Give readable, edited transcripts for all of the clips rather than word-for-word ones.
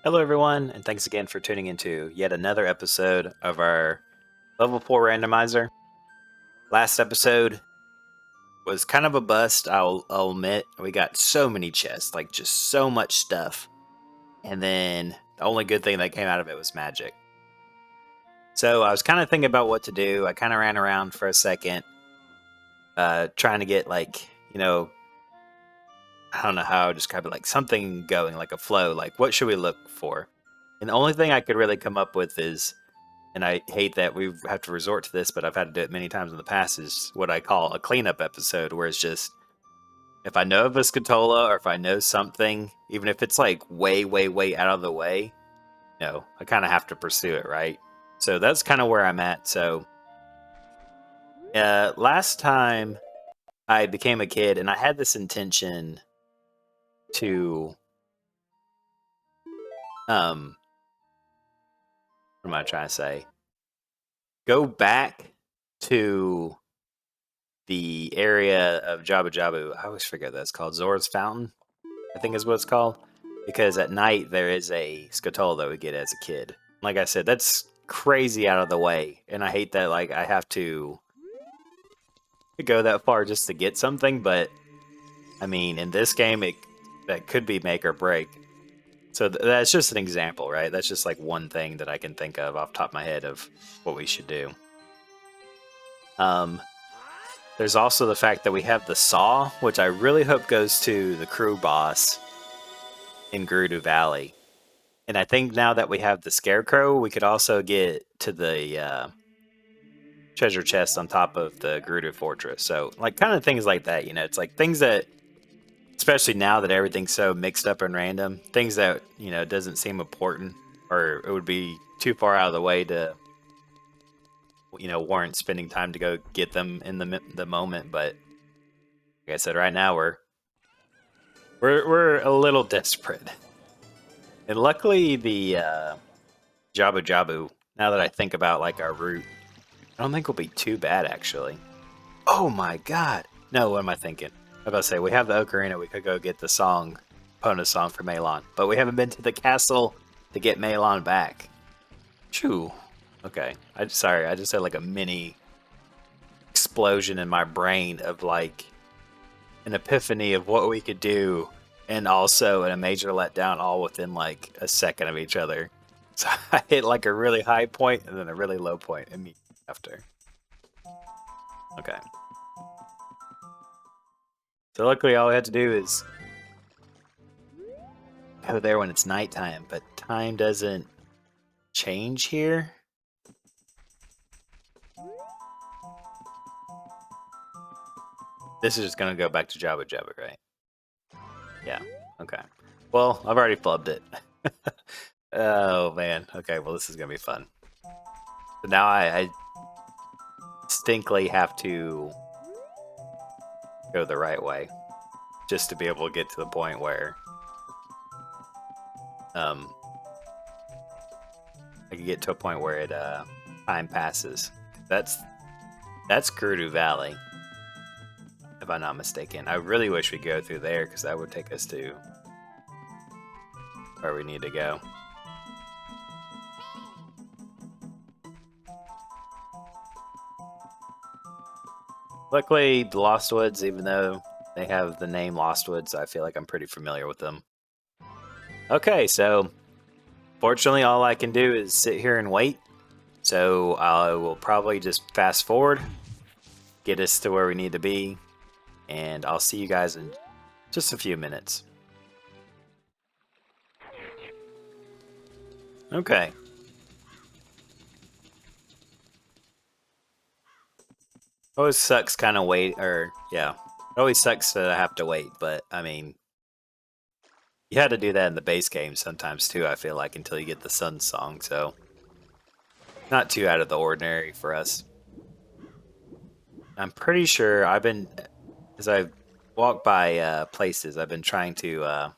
Hello, everyone, and thanks again for tuning into yet another episode of our Level 4 Randomizer. Last episode was kind of a bust, I'll admit. We got so many chests, like just so much stuff. And then the only good thing that came out of it was magic. So I was kind of thinking about what to do. I kind of ran around for a second, trying to get I don't know how to describe it, like something going, like a flow. Like, what should we look for? And the only thing I could really come up with is, and I hate that we have to resort to this, but I've had to do it many times in the past, is what I call a cleanup episode, where it's just, if I know of a skulltula or if I know something, even if it's like way, way, way out of the way, I kind of have to pursue it, right? So that's kind of where I'm at. So last time I became a kid, and I had this intention to, what am I trying to say? Go back to the area of Jabu Jabu. I always forget that it's called Zora's Fountain, I think is what it's called. Because at night there is a skulltula that we get as a kid. Like I said, that's crazy out of the way. And I hate that like I have to go that far just to get something, but I mean in this game that could be make or break. So that's just an example, right? That's just like one thing that I can think of off the top of my head of what we should do. There's also the fact that we have the saw, which I really hope goes to the crew boss in Gerudo Valley. And I think now that we have the scarecrow, we could also get to the treasure chest on top of the Gerudo Fortress. So, like, kind of things like that, it's like things that, especially now that everything's so mixed up and random, things that, doesn't seem important or it would be too far out of the way to warrant spending time to go get them in the moment. But like I said, right now we're a little desperate, and luckily the Jabu Jabu. Now that I think about like our route, I don't think will be too bad actually. Oh my god! No, what am I thinking? I was about to say we have the Ocarina. We could go get the song, Pono song for Malon, but we haven't been to the castle to get Malon back. Phew. Okay, I just had like a mini explosion in my brain of like an epiphany of what we could do, and also a major letdown all within like a second of each other. So I hit like a really high point and then a really low point immediately after. Okay. So luckily all we have to do is go there when it's nighttime, but time doesn't change here. This is just gonna go back to Jabu Jabu, right? Yeah, okay. Well, I've already flubbed it. Oh man, okay, well this is gonna be fun. So now I distinctly have to go the right way, just to be able to get to the point where I can get to a point where it time passes. That's Gerudo Valley, if I'm not mistaken. I really wish we could go through there because that would take us to where we need to go. Luckily, the Lost Woods, even though they have the name Lost Woods, I feel like I'm pretty familiar with them. Okay, so fortunately all I can do is sit here and wait. So I will probably just fast forward, get us to where we need to be, and I'll see you guys in just a few minutes. Okay. Always sucks kind of wait, yeah. It always sucks that I have to wait, but I mean, you had to do that in the base game sometimes too, I feel like, until you get the Sun Song, so not too out of the ordinary for us. I'm pretty sure as I've walked by places, I've been trying to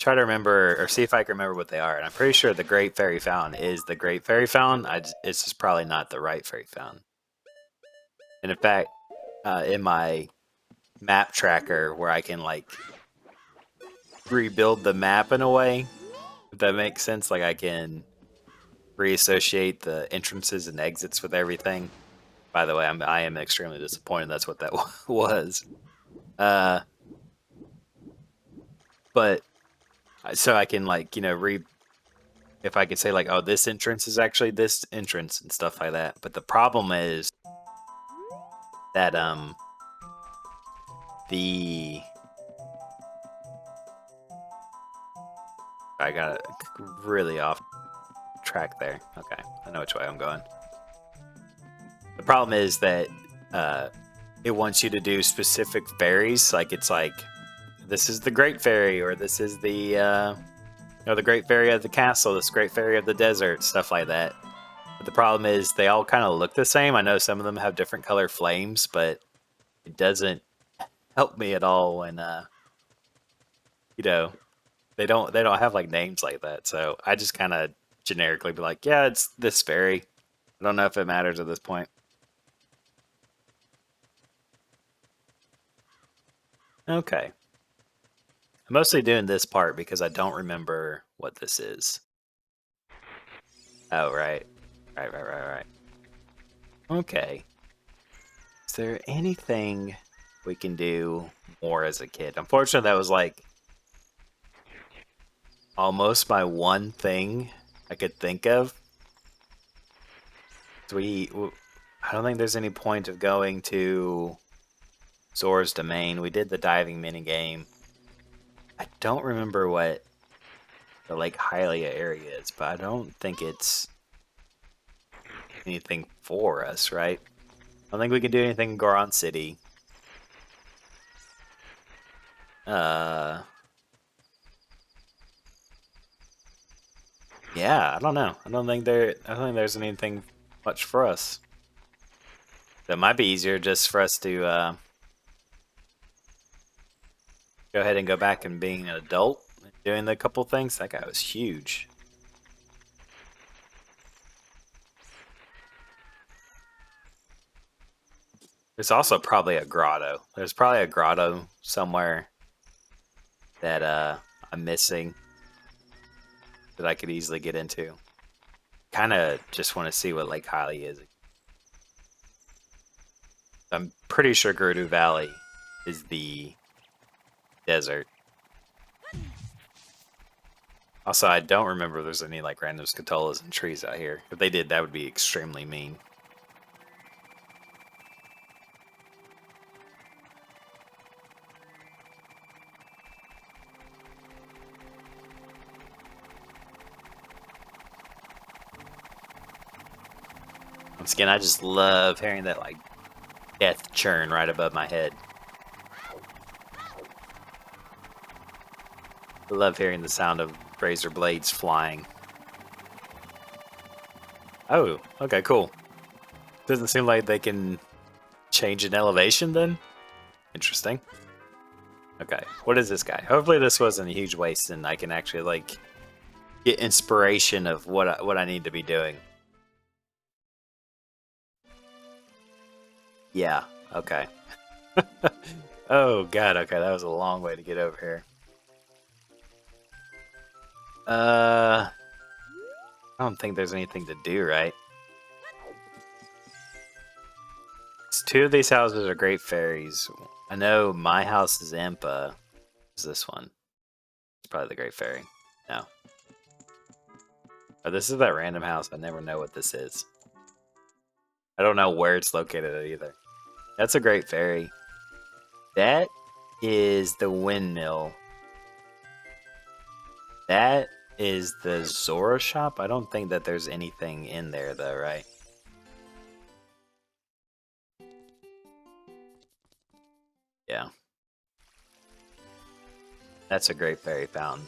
try to remember or see if I can remember what they are. And I'm pretty sure the Great Fairy Fountain is the Great Fairy Fountain. It's just probably not the right Fairy Fountain. And in fact, in my map tracker where I can like rebuild the map in a way, if that makes sense. Like I can reassociate the entrances and exits with everything. By the way, I am extremely disappointed that's what that was. But so I can like, if I could say like, oh, this entrance is actually this entrance and stuff like that. But the problem is that the I got really off track there. Okay, I know which way I'm going. The problem is that it wants you to do specific fairies. Like it's like this is the Great Fairy, or this is the the Great Fairy of the castle, this Great Fairy of the desert, stuff like that. But the problem is they all kind of look the same. I know some of them have different color flames, but it doesn't help me at all when they don't have like names like that. So I just kind of generically be like, yeah, it's this fairy. I don't know if it matters at this point. Okay. I'm mostly doing this part because I don't remember what this is. Oh, right. Right. Okay. Is there anything we can do more as a kid? Unfortunately, that was like almost my one thing I could think of. I don't think there's any point of going to Zora's Domain. We did the diving minigame. I don't remember what the Lake Hylia area is, but I don't think it's anything for us, right? I don't think we can do anything in Goron City. Yeah, I don't know. I don't think there's anything much for us. That might be easier just for us to go ahead and go back and being an adult and doing the couple things. That guy was huge. There's also probably a grotto. There's probably a grotto somewhere that I'm missing that I could easily get into. Kind of just want to see what Lake Hylia is. I'm pretty sure Gerudo Valley is the desert. Also, I don't remember if there's any like random skulltulas and trees out here. If they did, that would be extremely mean. Once again, I just love hearing that like death churn right above my head. I love hearing the sound of razor blades flying. Oh, okay, cool. Doesn't seem like they can change in elevation then? Interesting. Okay, what is this guy? Hopefully this wasn't a huge waste and I can actually like get inspiration of what I need to be doing. Yeah, okay. Oh god, okay, that was a long way to get over here. I don't think there's anything to do, right? Two of these houses are great fairies. I know my house is Impa. What's this one? It's probably the Great Fairy. No. Oh, this is that random house. I never know what this is. I don't know where it's located at either. That's a Great Fairy. That is the windmill. That is the Zora shop. I don't think that there's anything in there though, right? Yeah. That's a Great Fairy fountain.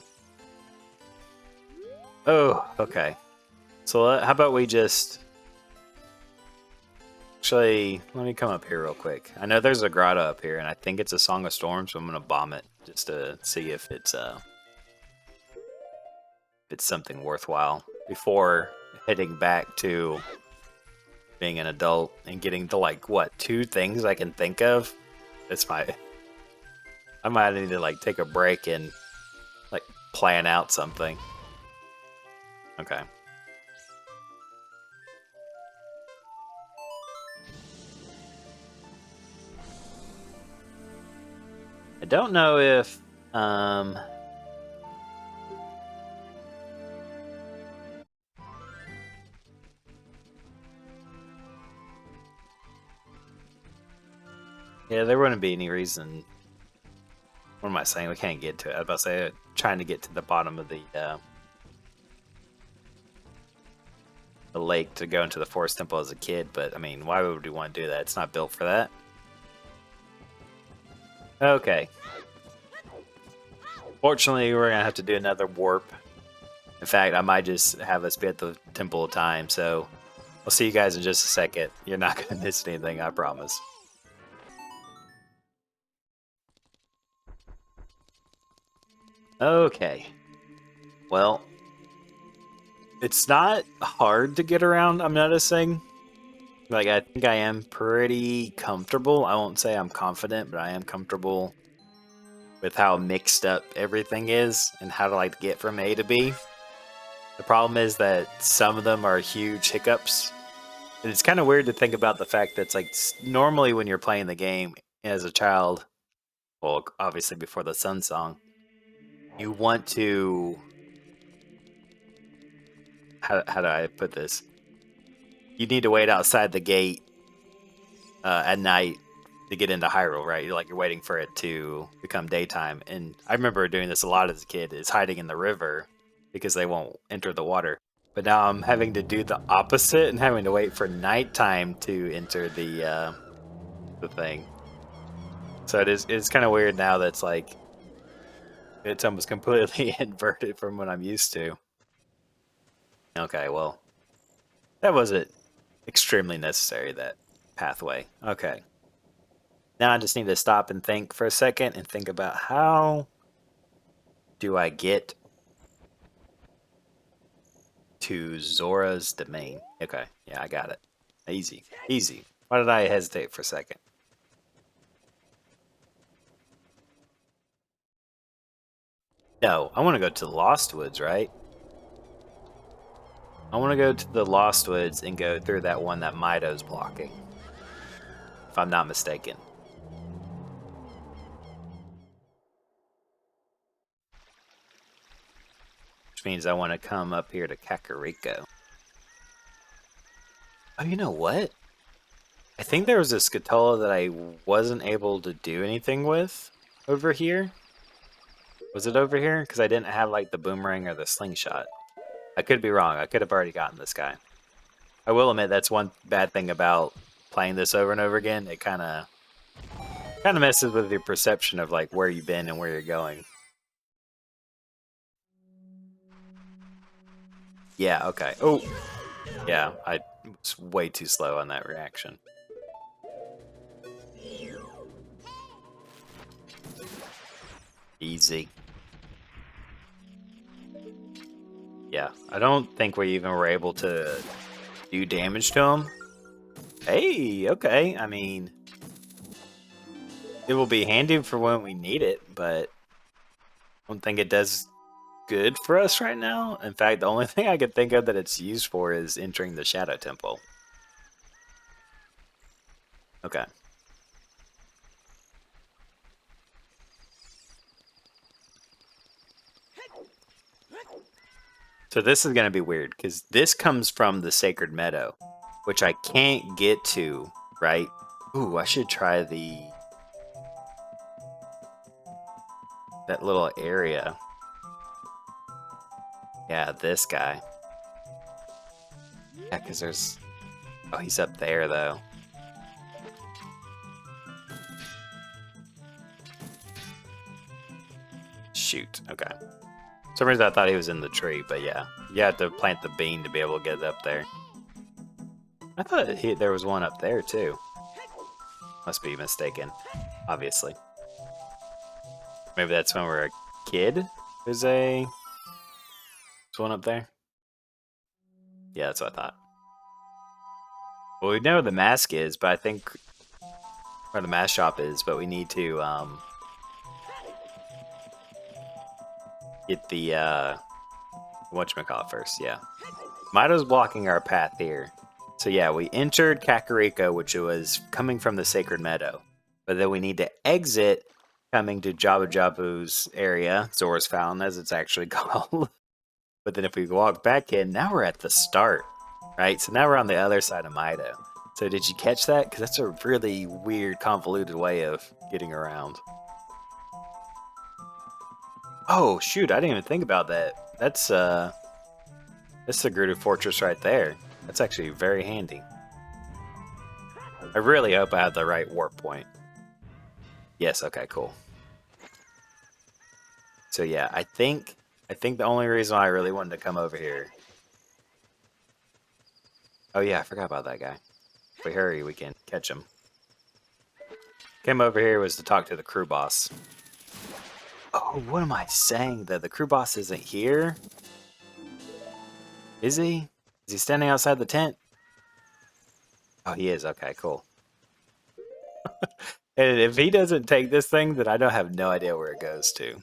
Oh, okay. So how about we just... Actually, let me come up here real quick. I know there's a grotto up here, and I think it's a Song of Storms, so I'm going to bomb it just to see if it's something worthwhile before heading back to being an adult and getting to, like, what, 2 things I can think of? I might need to, like, take a break and plan out something. Okay. I don't know if yeah, there wouldn't be any reason. What am I saying? We can't get to it. I was about to say trying to get to the bottom of the lake to go into the forest temple as a kid, but I mean, why would we want to do that? It's not built for that. Okay. Fortunately, we're gonna have to do another warp. In fact, I might just have us be at the Temple of Time, so I'll see you guys in just a second. You're not gonna miss anything, I promise. Okay. Well, it's not hard to get around, I'm noticing. Like, I think I am pretty comfortable. I won't say I'm confident, but I am comfortable with how mixed up everything is and how to like get from A to B. The problem is that some of them are huge hiccups. And it's kind of weird to think about the fact that it's like normally when you're playing the game as a child, well, obviously before the Sun Song, you want to. How do I put this? You need to wait outside the gate at night to get into Hyrule, right? You're waiting for it to become daytime. And I remember doing this a lot as a kid, is hiding in the river because they won't enter the water. But now I'm having to do the opposite and having to wait for nighttime to enter the thing. So it's kind of weird now that's like it's almost completely inverted from what I'm used to. Okay, well, that wasn't extremely necessary, that pathway. Okay. Now I just need to stop and think for a second and think about how do I get to Zora's domain. Okay, yeah, I got it. Easy, easy. Why did I hesitate for a second? No, I want to go to the Lost Woods, right? I want to go to the Lost Woods and go through that one that Mido's blocking. If I'm not mistaken. Which means I want to come up here to Kakariko. Oh, you know what? I think there was a skulltula that I wasn't able to do anything with over here. Was it over here? Because I didn't have like the boomerang or the slingshot. I could be wrong. I could have already gotten this guy. I will admit that's one bad thing about playing this over and over again. It kind of messes with your perception of like where you've been and where you're going. Yeah, okay. Oh, yeah, I was way too slow on that reaction. Easy. Yeah, I don't think we even were able to do damage to him. Hey, okay, I mean, it will be handy for when we need it, but I don't think it does good for us right now. In fact, the only thing I could think of that it's used for is entering the Shadow Temple. Okay. So this is going to be weird, because this comes from the Sacred Meadow, which I can't get to, right? Ooh, I should try that little area. Yeah, this guy. Yeah, because there's... Oh, he's up there, though. Shoot, okay. For some reason I thought he was in the tree, but yeah. You have to plant the bean to be able to get up there. I thought there was one up there, too. Must be mistaken, obviously. Maybe that's when we're a kid? There's one up there? Yeah, that's what I thought. Well, we know where the mask is, but I think... Where the mask shop is, but we need to, get the whatchamacallit first, yeah. Mido's blocking our path here. So yeah, we entered Kakariko, which was coming from the Sacred Meadow. But then we need to exit coming to Jabu Jabu's area, Zora's Fountain as it's actually called. But then if we walk back in, now we're at the start, right? So now we're on the other side of Mido. So did you catch that? Because that's a really weird, convoluted way of getting around. Oh, shoot, I didn't even think about that. That's the Gerudo Fortress right there. That's actually very handy. I really hope I have the right warp point. Yes, okay, cool. So yeah, I think the only reason I really wanted to come over here. Oh yeah, I forgot about that guy. If we hurry, we can catch him. Came over here was to talk to the crew boss. Oh, what am I saying? That the crew boss isn't here? Is he? Is he standing outside the tent? Oh, he is. Okay, cool. And if he doesn't take this thing, then I don't have no idea where it goes to.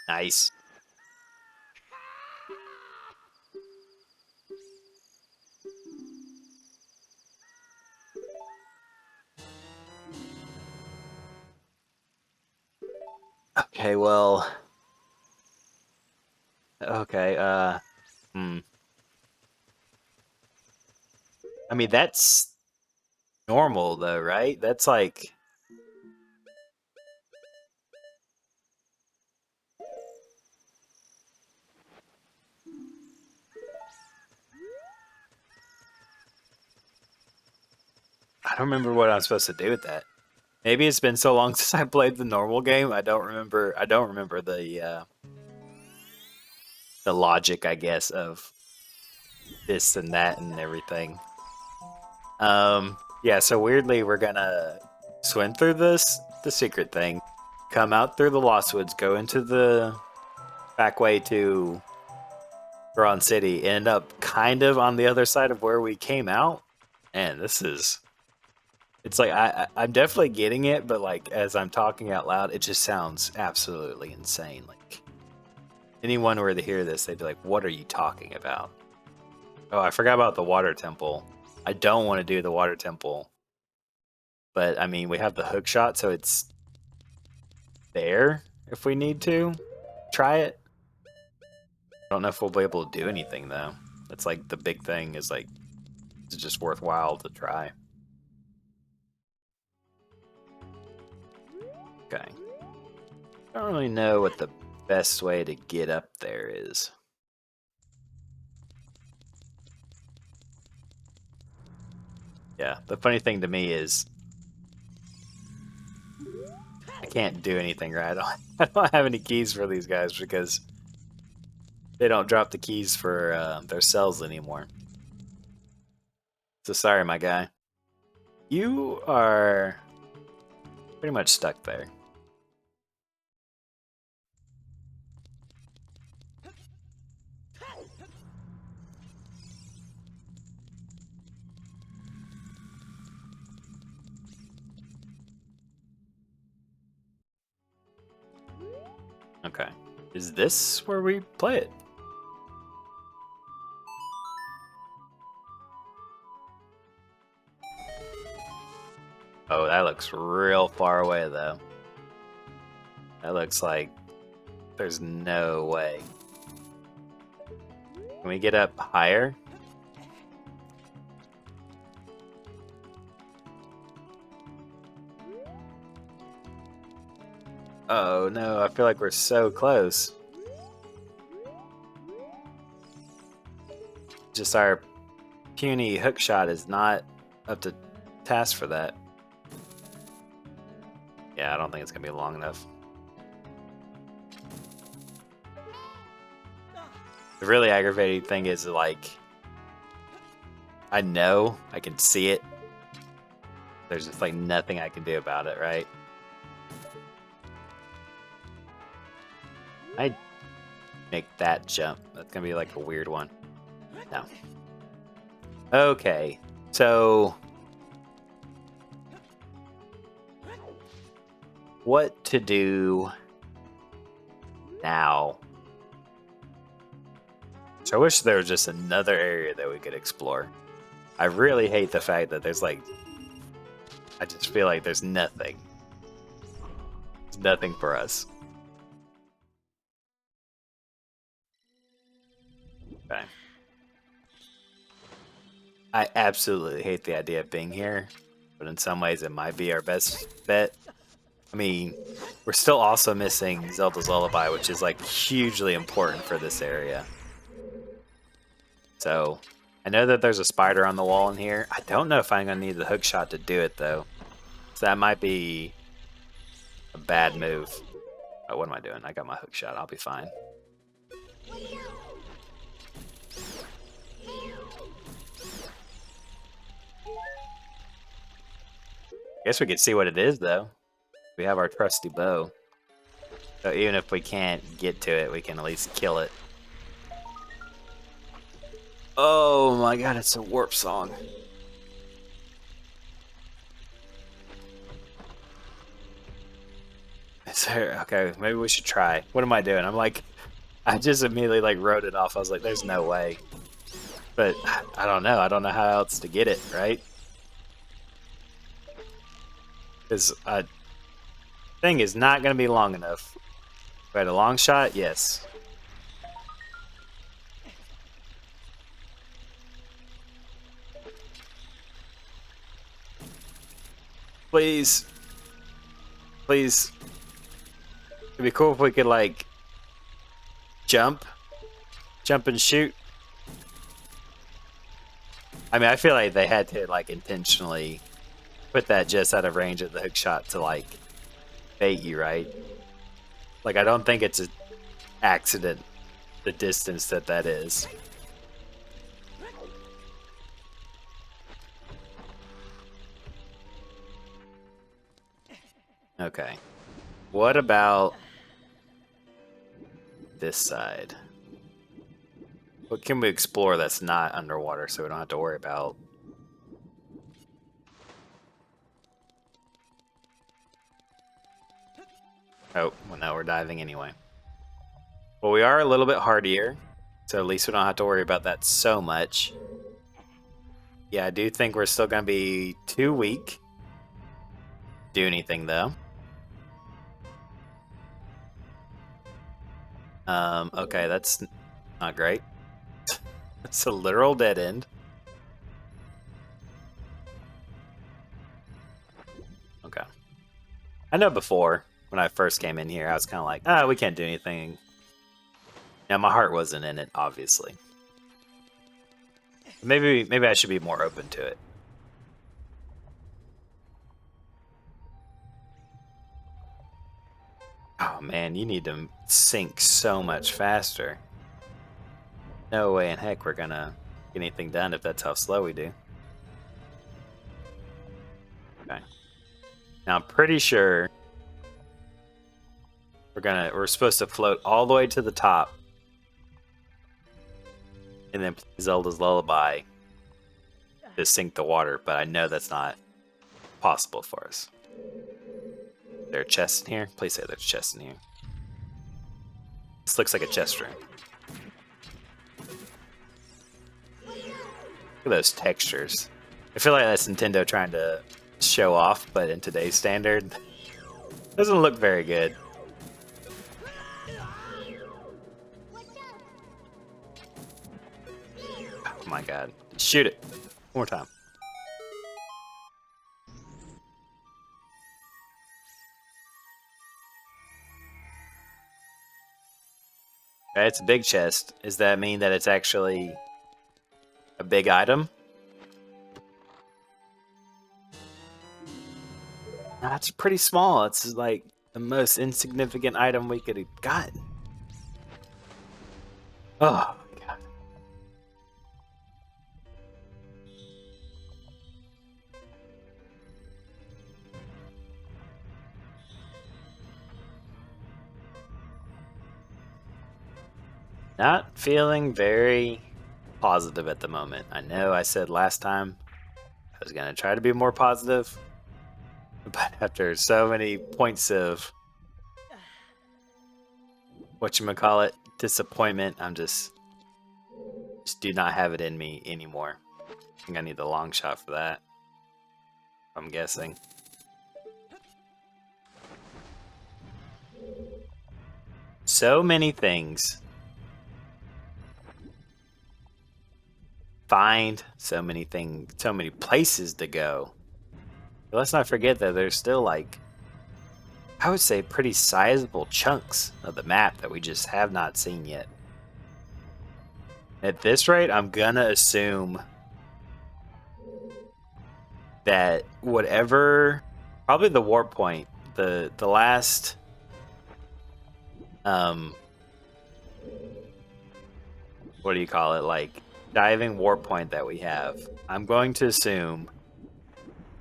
Nice. Okay, well. Okay, I mean, that's normal, though, right? That's like... I don't remember what I'm supposed to do with that. Maybe it's been so long since I played the normal game. I don't remember the logic, I guess, of this and that and everything. Yeah, so weirdly we're gonna swim through the secret thing, come out through the Lost Woods, go into the back way to Goron City, end up kind of on the other side of where we came out. And this is... It's like, I'm definitely getting it, but like, as I'm talking out loud, it just sounds absolutely insane. Like, anyone were to hear this, they'd be like, what are you talking about? Oh, I forgot about the water temple. I don't want to do the water temple. But, I mean, we have the hook shot, so it's there if we need to try it. I don't know if we'll be able to do anything, though. That's like the big thing is like, it's just worthwhile to try. Okay. I don't really know what the best way to get up there is. Yeah, the funny thing to me is I can't do anything right. I don't have any keys for these guys because they don't drop the keys for their cells anymore. So sorry, my guy. You are pretty much stuck there. Okay. Is this where we play it? Oh, that looks real far away, though. That looks like there's no way. Can we get up higher? Oh no, I feel like we're so close. Just our puny hook shot is not up to task for that. Yeah, I don't think it's gonna be long enough. The really aggravating thing is like, I know, I can see it. There's just like nothing I can do about it, right? I make that jump. That's gonna be like a weird one. No. Okay, so what to do now. So I wish there was just another area that we could explore. I really hate the fact that there's like... I just feel like there's nothing. There's nothing for us. Okay. I absolutely hate the idea of being here, but in some ways it might be our best bet. I mean, we're still also missing Zelda's Lullaby, which is like hugely important for this area. So, I know that there's a spider on the wall in here. I don't know if I'm going to need the hook shot to do it, though. So that might be a bad move. Oh, what am I doing? I got my hook shot. I'll be fine. Guess we could see what it is, though. We have our trusty bow. So even if we can't get to it, we can at least kill it. Oh my god, it's a warp song. Is there, okay, maybe we should try. What am I doing? I'm like, I just immediately like wrote it off. I was like, there's no way. But I don't know. I don't know how else to get it, right? Because thing is not going to be long enough. But a long shot, yes. Please. Please. It'd be cool if we could, like, jump. Jump and shoot. I mean, I feel like they had to, like, intentionally put that just out of range of the hook shot to, like, bait you, right? Like, I don't think it's an accident, the distance that is. Okay. What about this side? What can we explore that's not underwater so we don't have to worry about? Oh, well, no, we're diving anyway. Well, we are a little bit hardier, so at least we don't have to worry about that so much. Yeah, I do think we're still going to be too weak. Do anything, though. Okay, that's not great. It's a literal dead end. Okay. I know before, when I first came in here, I was kind of like, ah, we can't do anything. Now, my heart wasn't in it, obviously. Maybe I should be more open to it. Oh man, you need to sink so much faster. No way in heck we're gonna get anything done if that's how slow we do. Okay. Now I'm pretty sure we're supposed to float all the way to the top and then play Zelda's Lullaby to sink the water, but I know that's not possible for us. Is there a chest in here? Please say there's a chest in here. This looks like a chest room. Look at those textures. I feel like that's Nintendo trying to show off, but in today's standard, doesn't look very good. Oh my god. Shoot it. One more time. Okay, it's a big chest. Does that mean that it's actually a big item? No, it's pretty small. It's like the most insignificant item we could have gotten. Oh my god. Not feeling very positive at the moment. I know I said last time I was going to try to be more positive, but after so many points of whatchamacallit, disappointment. I'm just do not have it in me anymore. I think I need the long shot for that, I'm guessing. So many things. Find so many things, so many places to go. But let's not forget that there's still like, I would say, pretty sizable chunks of the map that we just have not seen yet. At this rate, I'm gonna assume that whatever, probably the warp point, the last, what do you call it, like diving warp point that we have, I'm going to assume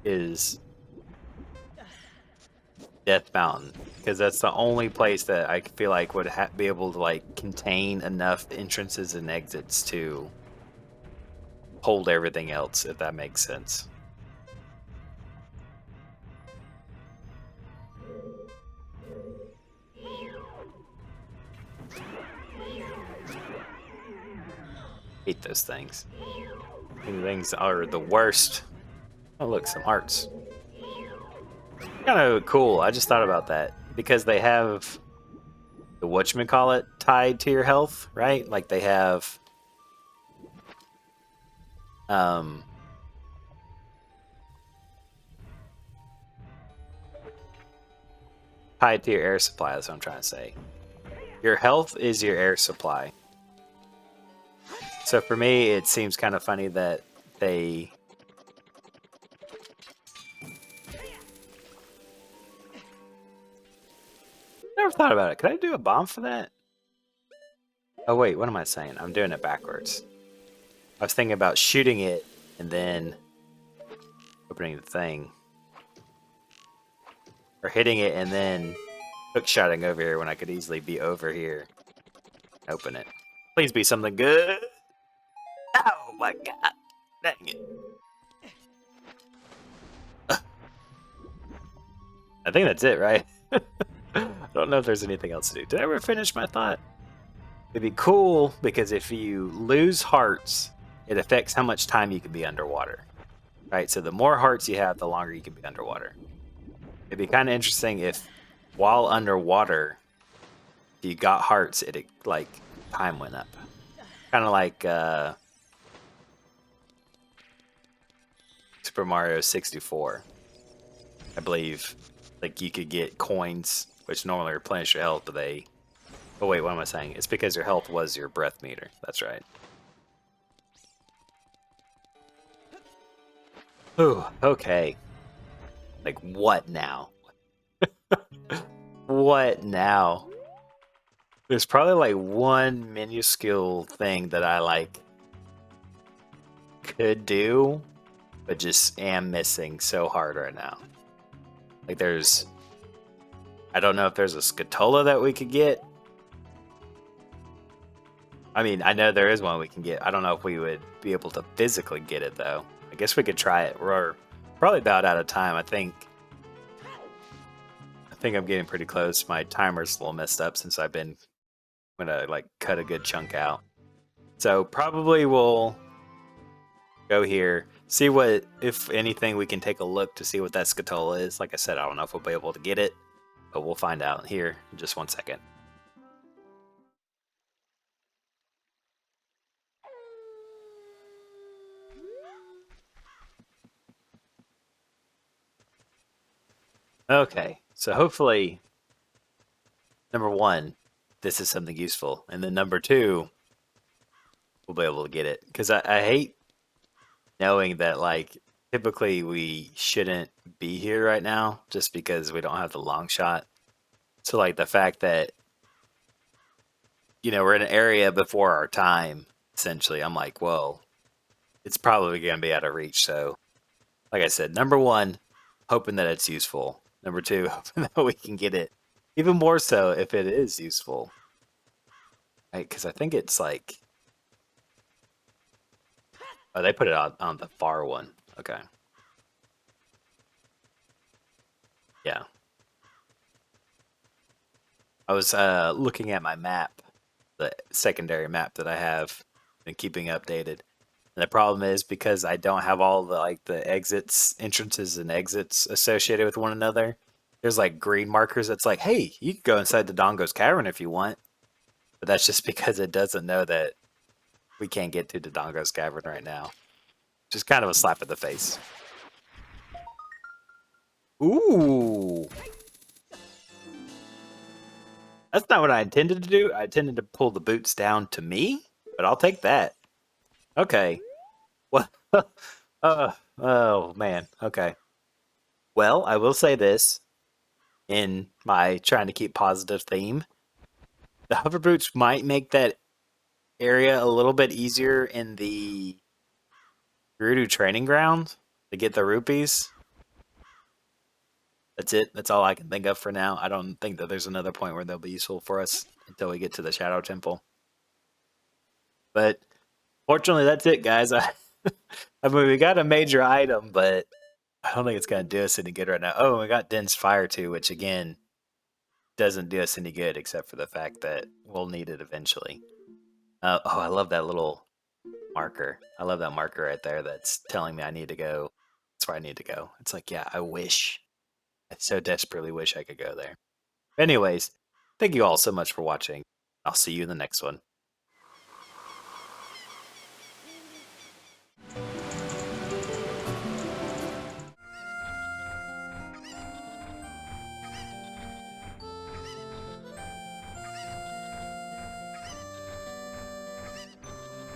is Death Mountain, because that's the only place that I feel like would be able to like contain enough entrances and exits to hold everything else, if that makes sense. Hate those things. These things are the worst. Oh look, some hearts. Kind of cool. I just thought about that because they have the whatchamacallit tied to your health, right? Like they have tied to your air supply. That's what I'm trying to say. Your health is your air supply. So for me, it seems kind of funny that they never thought about it. Could I do a bomb for that? Oh wait, what am I saying? I'm doing it backwards. I was thinking about shooting it and then opening the thing. Or hitting it and then hookshotting over here when I could easily be over here. Open it. Please be something good. Oh my god. Dang it. I think that's it, right? I don't know if there's anything else to do. Did I ever finish my thought? It'd be cool because if you lose hearts, it affects how much time you can be underwater. Right? So the more hearts you have, the longer you can be underwater. It'd be kind of interesting if while underwater, if you got hearts, it like time went up. Kind of like Super Mario 64. I believe like you could get coins, which normally replenish your health, but they... Oh wait, what am I saying? It's because your health was your breath meter. That's right. Ooh, okay. Like, what now? What now? There's probably like one minuscule thing that I like could do, but just am missing so hard right now. Like there's... I don't know if there's a skulltula that we could get. I mean, I know there is one we can get. I don't know if we would be able to physically get it, though. I guess we could try it. We're probably about out of time. I think I'm getting pretty close. My timer's a little messed up since I've been gonna like cut a good chunk out. So probably we'll go here, see what, if anything, we can take a look to see what that skulltula is. Like I said, I don't know if we'll be able to get it, but we'll find out here in just 1 second. Okay, so hopefully, number one, this is something useful, and then number two, we'll be able to get it. Because I hate knowing that, like, typically we shouldn't be here right now just because we don't have the long shot. So, like, the fact that, you know, we're in an area before our time, essentially, I'm like, well, it's probably going to be out of reach. So, like I said, number one, hoping that it's useful. Number two, hoping that we can get it. Even more so if it is useful. Right? Because I think it's like... Oh, they put it on the far one. Okay. Yeah. I was looking at my map, the secondary map that I have and keeping updated. And the problem is because I don't have all the the exits, entrances and exits associated with one another. There's like green markers that's like, hey, you can go inside the Dongo's cavern if you want. But that's just because it doesn't know that we can't get to the Dongo's cavern right now. Just kind of a slap in the face. Ooh. That's not what I intended to do. I intended to pull the boots down to me, but I'll take that. Okay. What? Oh, man. Okay. Well, I will say this in my trying to keep positive theme. The hover boots might make that area a little bit easier in the Gerudo training ground to get the rupees. That's it. That's all I can think of for now. I don't think that there's another point where they'll be useful for us until we get to the Shadow Temple. But fortunately, that's it, guys. I mean, we got a major item, but I don't think it's going to do us any good right now. Oh, we got Dense Fire too, which again doesn't do us any good except for the fact that we'll need it eventually. Oh, I love that little marker. I love that marker right there that's telling me I need to go. That's where I need to go. It's like, yeah, I wish. I so desperately wish I could go there. Anyways, thank you all so much for watching. I'll see you in the next one.